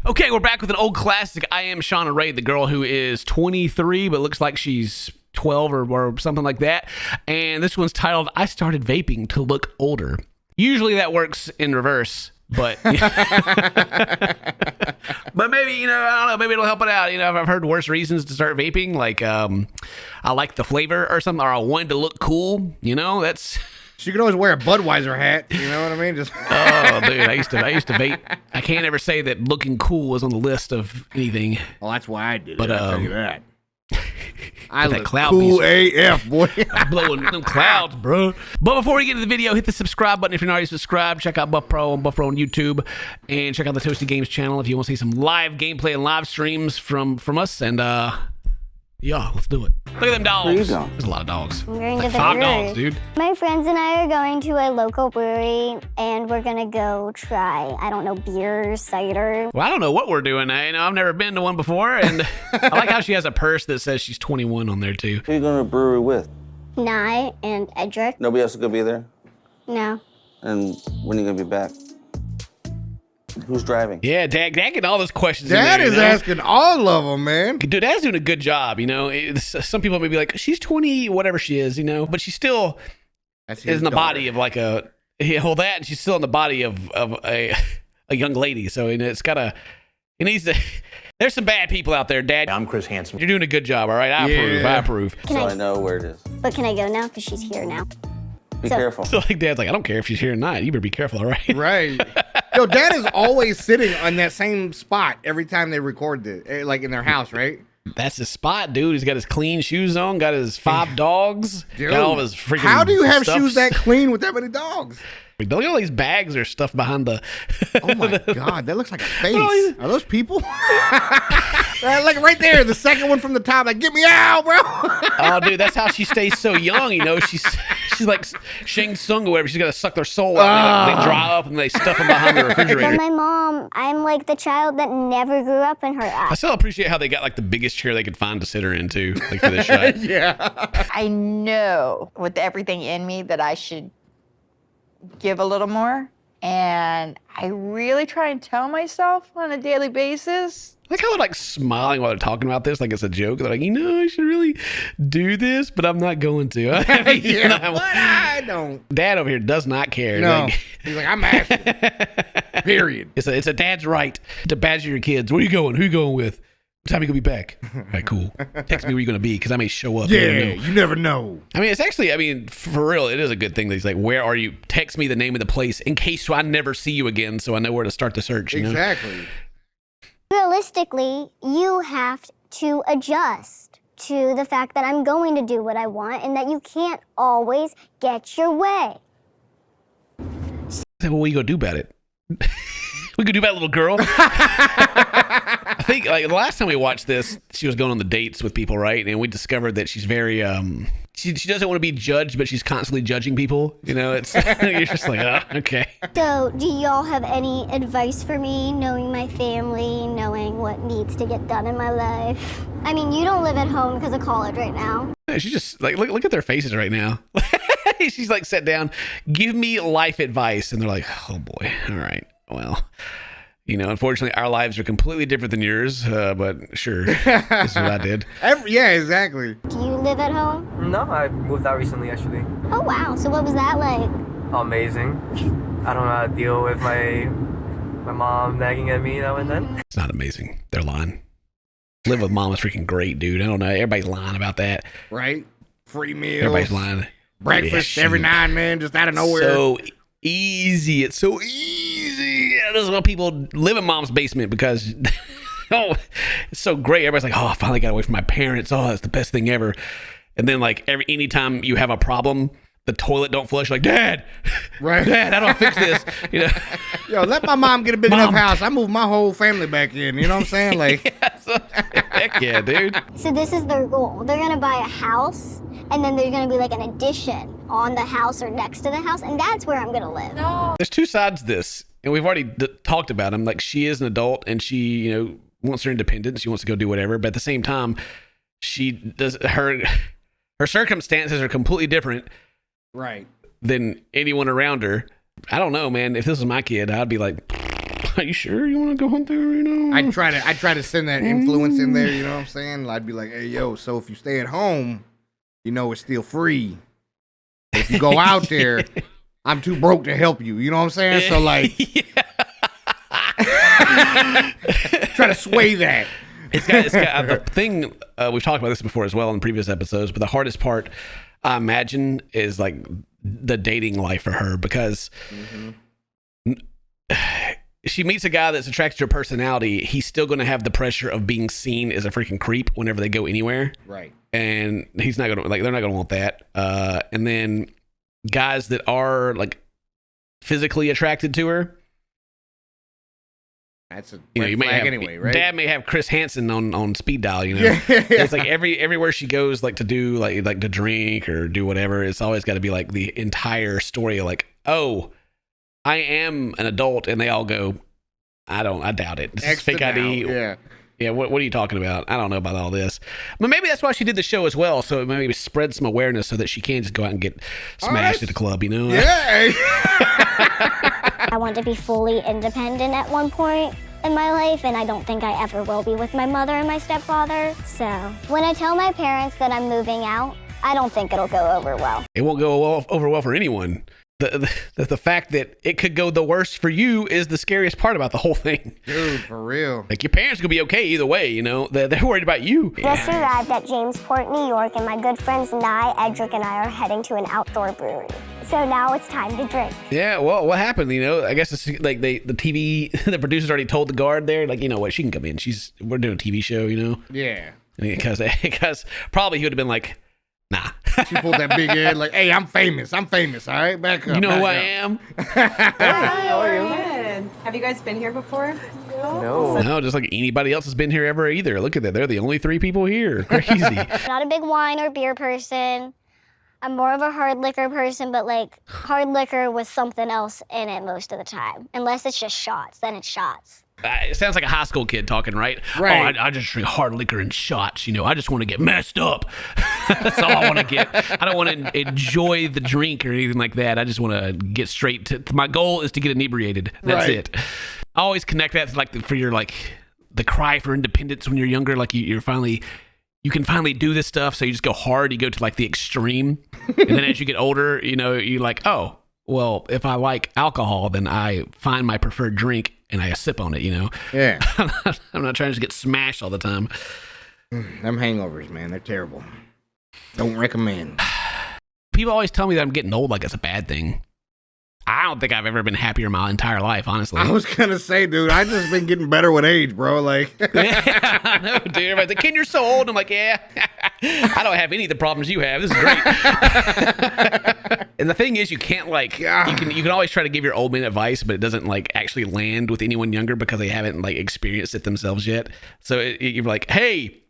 Okay, we're back with an old classic. I Am Shauna Rae, the girl who is 23 but looks like she's 12 or something like that. And this one's titled, I Started Vaping to Look Older. Usually that works in reverse, but but maybe, I don't know, maybe it'll help it out. I've heard worse reasons to start vaping, like I like the flavor or something, or I wanted to look cool. That's... She could always wear a Budweiser hat. You know what I mean? Just oh, dude, I used to vape. I can't ever say that looking cool was on the list of anything. Well, that's why I did it. But I'll tell you that. I look cloud cool AF, boy. I'm blowing them clouds, bro. But before we get into the video, hit the subscribe button if you're not already subscribed. Check out Buff Pro on YouTube, and check out the Toasty Games channel if you want to see some live gameplay and live streams from us. And yeah, let's do it. Look at them dogs. Where you going? There's a lot of dogs. I'm going to the 5 brewery. dogs, dude. My friends and I are going to a local brewery, and we're gonna go try, I don't know, beer, cider. Well, I don't know what we're doing. I've never been to one before, and I like how she has a purse that says she's 21 on there too. Who are you going to a brewery with? Nye and Edric. Nobody else is going to be there? No. And when are you going to be back? Who's driving? Yeah, Dad getting all those questions. Dad in there, is asking all of them, man. Dude, Dad's doing a good job, Some people may be like, she's 20, whatever she is, but she still is in the body of like that, and she's still in the body of a young lady. So it's gotta, it needs to. There's some bad people out there, Dad. I'm Chris Hansen. You're doing a good job, all right? I approve. I know where it is. But can I go now? Because she's here now. Be careful. So like, Dad's like, I don't care if she's here or not. You better be careful, all right? Right. Yo, Dad is always sitting on that same spot every time they record it, like in their house, right? That's his spot, dude. He's got his clean shoes on, got his 5 dogs, Dude, got all of his freaking how do you have stuff. shoes that clean with that many dogs? Look at all these bags or stuff behind the... Oh my God, that looks like a face. Are those people? Like right there, the second one from the top, like, get me out, bro. Oh, dude, that's how she stays so young, She's like Shang Tsung or whatever. She's got to suck their soul out. They dry up and they stuff them behind the refrigerator. But my mom, I'm like the child that never grew up in her I eyes. still appreciate how they got like the biggest chair they could find to sit her into, like for this shot. Yeah. I know with everything in me that I should give a little more. And I really try and tell myself on a daily basis. Like how they're like smiling while they're talking about this, like it's a joke. They're like, I should really do this, but I'm not going to. Yeah, but I don't. Dad over here does not care. No. Like, He's like, I'm asking. Period. it's a dad's right to badger your kids. Where you going? Who you going with? What time you gonna be back? All right, cool. Text me where you're gonna be because I may show up. Yeah, you never know. It's actually, for real, it is a good thing that he's like, where are you? Text me the name of the place in case I never see you again, so I know where to start the search. Exactly. Realistically, you have to adjust to the fact that I'm going to do what I want and that you can't always get your way. Well, what are you gonna do about it? We could do about little girl. I think like the last time we watched this, she was going on the dates with people, right? And we discovered that she's very she doesn't want to be judged, but she's constantly judging people. It's you're just like, oh, okay. So, do y'all have any advice for me, knowing my family, knowing what needs to get done in my life? You don't live at home because of college right now. She's just like, look at their faces right now. She's like, sat down, give me life advice, and they're like, oh boy, all right. Well, unfortunately, our lives are completely different than yours, but sure, this is what I did. Yeah, exactly. Do you live at home? No, I moved out recently, actually. Oh, wow. So what was that like? Amazing. I don't know how to deal with my mom nagging at me now and then. It's not amazing. They're lying. Live with mom is freaking great, dude. I don't know. Everybody's lying about that. Right? Free meals. Everybody's lying. Breakfast every night, man, just out of nowhere. So easy. It's so easy. This is why people live in mom's basement because it's so great. Everybody's like, oh, I finally got away from my parents. Oh, that's the best thing ever. And then like anytime you have a problem, the toilet don't flush. Like, Dad, right? Dad, how do I fix this? Yo, let my mom get a big enough house. I move my whole family back in. You know what I'm saying? Like, heck yeah, dude. So this is their goal. They're gonna buy a house, and then there's gonna be like an addition on the house or next to the house, and that's where I'm gonna live. No. There's 2 sides to this, and we've already talked about them. Like, she is an adult, and she, wants her independence. She wants to go do whatever, but at the same time, she does her circumstances are completely different. Right. Than anyone around her. I don't know, man. If this was my kid, I'd be like, Are you sure you want to go home there? You know, I try to send that influence in there. You know what I'm saying? I'd be like, hey, yo, so if you stay at home, you know it's still free. But if you go out there, I'm too broke to help you. You know what I'm saying? So like, try to sway that. It's got the thing. We've talked about this before as well in previous episodes, but the hardest part, I imagine, is like the dating life for her, because she meets a guy that's attracted to her personality. He's still going to have the pressure of being seen as a freaking creep whenever they go anywhere. Right. And he's not going to, like, they're not going to want that. And then guys that are like physically attracted to her, that's a you may flag have, anyway, right? Dad may have Chris Hansen on speed dial, you know. It's like everywhere she goes, like to do like to drink or do whatever, it's always got to be like the entire story of like, oh, I am an adult, and they all go, I doubt it. This is fake ID. Yeah. What are you talking about? I don't know about all this. But maybe that's why she did the show as well, so it maybe spread some awareness so that she can just go out and get smashed at the club, you know? Yeah. I want to be fully independent at one point in my life, and I don't think I ever will be with my mother and my stepfather. So when I tell my parents that I'm moving out, I don't think it'll go over well. It won't go over well for anyone. The fact that it could go the worst for you is the scariest part about the whole thing. Dude, for real. Like, your parents could be okay either way, you know? They're worried about you. Just arrived at Jamesport, New York, and my good friends Nye, Edric, and I are heading to an outdoor brewery. So now it's time to drink. Yeah, well, what happened, you know? I guess it's like the TV, the producers already told the guard there, like, you know what, she can come in. We're doing a TV show, you know? Yeah. Because probably he would have been like, nah. She pulled that big head like, hey, I'm famous, all right? Back up. You know who I am? Hi, how are you? Good. Have you guys been here before? No, just like anybody else has been here ever either. Look at that. They're the only 3 people here. Crazy. I'm not a big wine or beer person. I'm more of a hard liquor person, but like hard liquor with something else in it most of the time. Unless it's just shots, then it's shots. It sounds like a high school kid talking, right? Right. Oh, I just drink hard liquor and shots, you know. I just want to get messed up. That's all I want to get. I don't want to enjoy the drink or anything like that. I just want to get straight to my goal is to get inebriated. That's it. I always connect that to like for your like the cry for independence when you're younger. Like you can finally do this stuff. So you just go hard. You go to like the extreme, and then as you get older, you know, you like, oh, well, if I like alcohol, then I find my preferred drink and I sip on it, you know? Yeah. I'm not trying to get smashed all the time. Them hangovers, man, they're terrible. Don't recommend. People always tell me that I'm getting old like it's a bad thing. I don't think I've ever been happier my entire life, honestly. I was going to say, dude, I just been getting better with age, bro. Like, Yeah, I know, dude. Everybody's like, Ken, you're so old. I'm like, yeah, I don't have any of the problems you have. This is great. And the thing is, you can't like, you can always try to give your old man advice, but it doesn't like actually land with anyone younger because they haven't like experienced it themselves yet. So you're like, hey,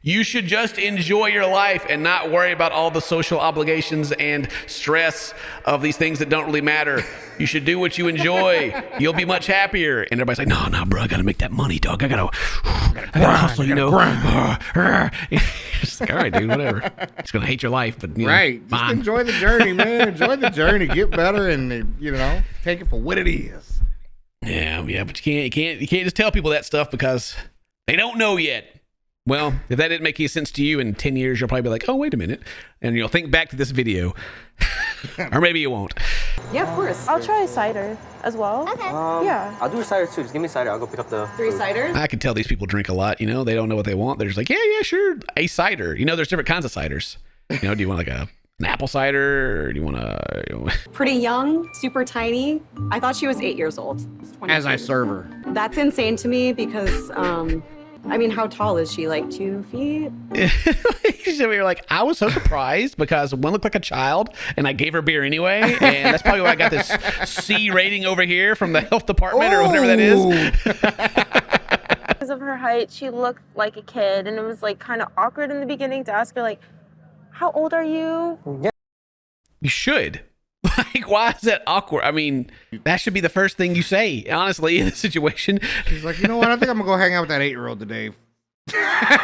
you should just enjoy your life and not worry about all the social obligations and stress of these things that don't really matter. You should do what you enjoy. You'll be much happier. And everybody's like, no, bro, I got to make that money, dog. I got to hustle, you know. Just like, all right, dude, whatever. It's going to hate your life, but, you know, right. Just fine. enjoy the journey, man. Enjoy the journey. Get better and, you know, take it for what it is. Yeah, but you can't just tell people that stuff because they don't know yet. Well, if that didn't make any sense to you in 10 years, you'll probably be like, oh, wait a minute. And you'll think back to this video. Or maybe you won't. Yeah, of course. I'll try a cider as well. Okay. Yeah. I'll do a cider too. Just give me a cider. I'll go pick up the 3 food. ciders? I can tell these people drink a lot. You know, they don't know what they want. They're just like, yeah, sure. A cider. You know, there's different kinds of ciders. You know, do you want like an apple cider or do you want to... Pretty young, super tiny. I thought she was 8 years old. As I serve her. That's insane to me because, I mean, how tall is she? Like 2 feet? So we were like, I was so surprised because one looked like a child and I gave her beer anyway. And that's probably why I got this C rating over here from the health department or whatever that is. Because of her height, she looked like a kid, and it was like kind of awkward in the beginning to ask her like, how old are you? You should. Like, why is that awkward? I mean, that should be the first thing you say, honestly, in this situation. She's like, you know what? I think I'm going to go hang out with that 8-year-old today.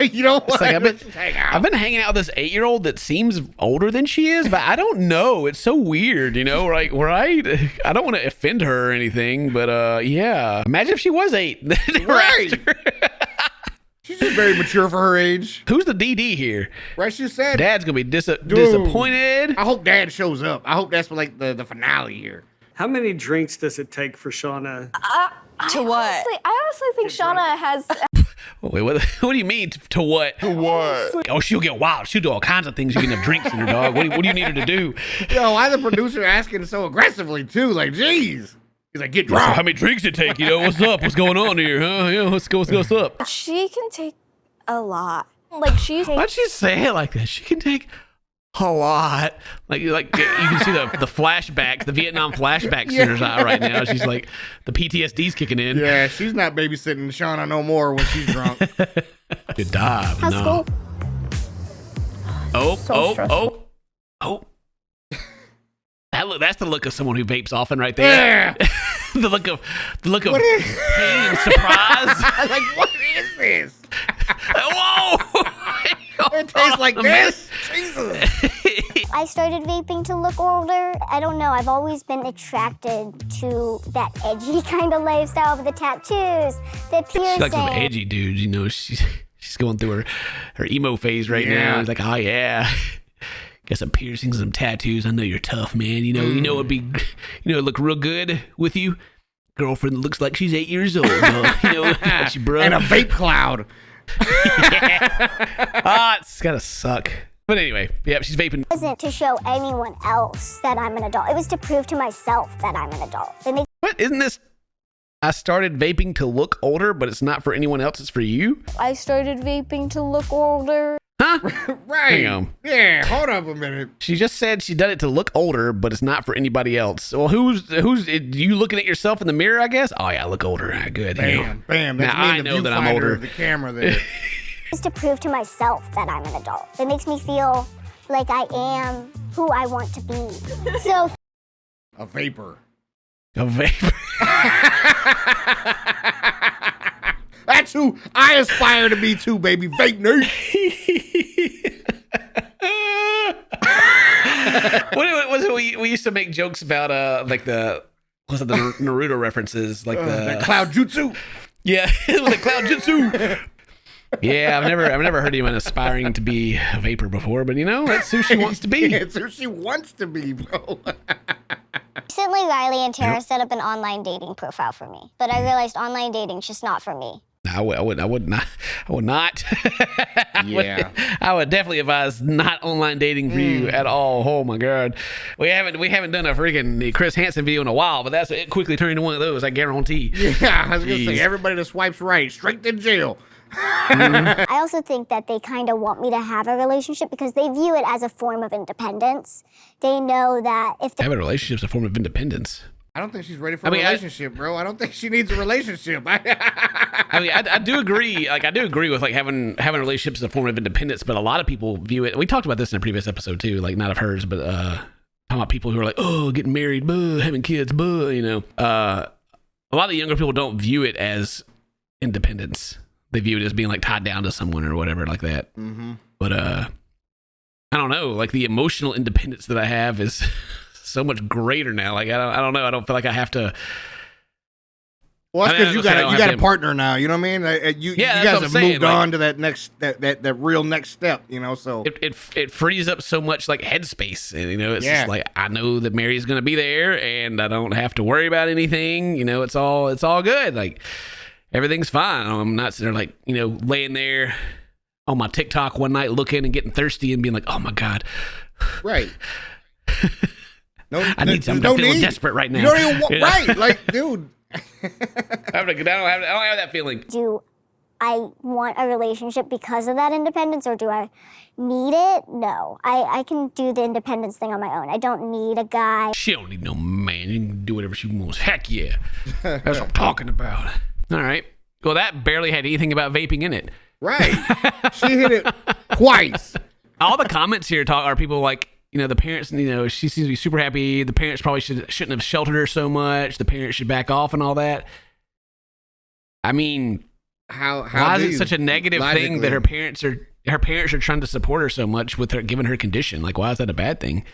You know what? It's like Let's just hang out. I've been hanging out with this 8-year-old that seems older than she is, but I don't know. It's so weird, you know, like, right? I don't want to offend her or anything, but yeah. Imagine if she was 8. Right. She's just very mature for her age. Who's the DD here? Right, she said. Dad's going to be disappointed. I hope Dad shows up. I hope that's like the finale here. How many drinks does it take for Shauna? To what? I honestly think Shauna has. Wait, what do you mean to what? To what? Oh, she'll get wild. She'll do all kinds of things. You can have drinks in her, dog. What do you need her to do? Yo, why the producer asking so aggressively too? Like, jeez. He's like, get drunk. How many drinks it take? You know, what's up? What's going on here? Huh? Yeah, what's up? She can take a lot. Like she's. Why'd she say it like that? She can take a lot. Like you can see the flashbacks, the Vietnam flashbacks in her eye right now. She's like, the PTSD's kicking in. Yeah, she's not babysitting Shauna no more when she's drunk. Good dive. How's No. school? Oh. That's the look of someone who vapes often right there. Yeah. the look of What is- pain and surprise. Like, what is this? Whoa! It tastes like this? Jesus. I started vaping to look older. I don't know. I've always been attracted to that edgy kind of lifestyle with the tattoos, the piercing. She's like some edgy dude, you know. She's going through her emo phase right now. It's like, oh yeah, got some piercings, some tattoos. I know you're tough, man. You know it'd look real good with you. Girlfriend looks like she's 8 years old. You know, got you, bro. And a vape cloud. It's gotta suck. But anyway, yeah, she's vaping. It wasn't to show anyone else that I'm an adult. It was to prove to myself that I'm an adult. What? Isn't this? I started vaping to look older, but it's not for anyone else. It's for you. I started vaping to look older. Huh? Right. Hang on. Yeah, hold up a minute. She just said she done it to look older, but it's not for anybody else. Well, who's you looking at yourself in the mirror? I guess. Oh yeah, I look older. Good. Bam. That's now I me, know the that I'm viewfinder older. of the camera there. It's to prove to myself that I'm an adult. It makes me feel like I am who I want to be. So A vapor. A vapor. That's who I aspire to be too, baby. Vape nerd. What was it? We used to make jokes about like the Naruto references, like the cloud jutsu. Yeah, the cloud jutsu. Yeah, I've never heard anyone aspiring to be a vapor before, but you know, that's who she wants to be. It's who she wants to be, bro. recently, Riley and Tara set up an online dating profile for me, but I realized online dating's just not for me. I would not. Yeah. I would definitely advise not online dating for you at all. Oh my God, we haven't done a freaking Chris Hansen video in a while, but it quickly turned into one of those. I guarantee. Yeah, I was gonna say everybody that swipes right, straight to jail. I also think that they kind of want me to have a relationship because they view it as a form of independence. They know that if having a relationship is a form of independence. I don't think she's ready for a relationship, bro. I don't think she needs a relationship. I do agree. Like, I do agree with like having relationships as a form of independence, but a lot of people view it. We talked about this in a previous episode too, like not of hers, but talking about people who are like, oh, getting married, having kids, you know. A lot of younger people don't view it as independence. They view it as being like tied down to someone or whatever like that. Mm-hmm. But I don't know. Like the emotional independence that I have is so much greater now. Like I don't know. I don't feel like I have to. Well, that's because you got a partner now. You know what I mean? You guys have moved on to that next that real next step. You know, so it frees up so much like headspace. And you know, it's just like I know that Mary's gonna be there, and I don't have to worry about anything. You know, it's all good. Like everything's fine. I'm not sitting there like, you know, laying there on my TikTok one night looking and getting thirsty and being like, oh my God. Right. I need something. I'm feeling desperate right now. You don't even want, right. Like, dude. I don't have that feeling. Do I want a relationship because of that independence, or do I need it? No. I can do the independence thing on my own. I don't need a guy. She don't need no man. You can do whatever she wants. Heck yeah. That's what I'm talking about. All right. Well, that barely had anything about vaping in it. Right. She hit it twice. All the comments here are people like, you know, the parents, you know, she seems to be super happy. The parents probably shouldn't have sheltered her so much. The parents should back off and all that. I mean, Why is it such a negative thing that her parents are trying to support her so much with her giving her condition? Like, why is that a bad thing?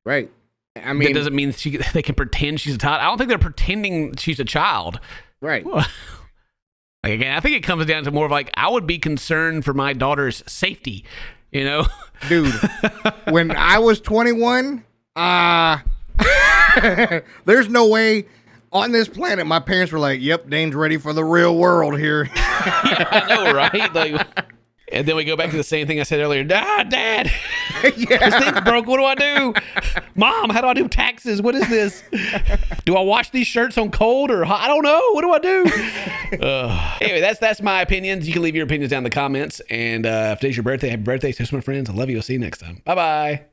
Right. I mean, that doesn't mean they can pretend she's a child. I don't think they're pretending she's a child. Right. Like, again, I think it comes down to more of like, I would be concerned for my daughter's safety, you know? Dude, when I was 21, there's no way on this planet my parents were like, yep, Dane's ready for the real world here. Yeah, I know, right? Like, and then we go back to the same thing I said earlier. Dad, this thing's broke. What do I do? Mom, how do I do taxes? What is this? Do I wash these shirts on cold or hot? I don't know. What do I do? Anyway, that's my opinions. You can leave your opinions down in the comments. And if today's your birthday, happy birthday. So my friends, I love you. I'll see you next time. Bye-bye.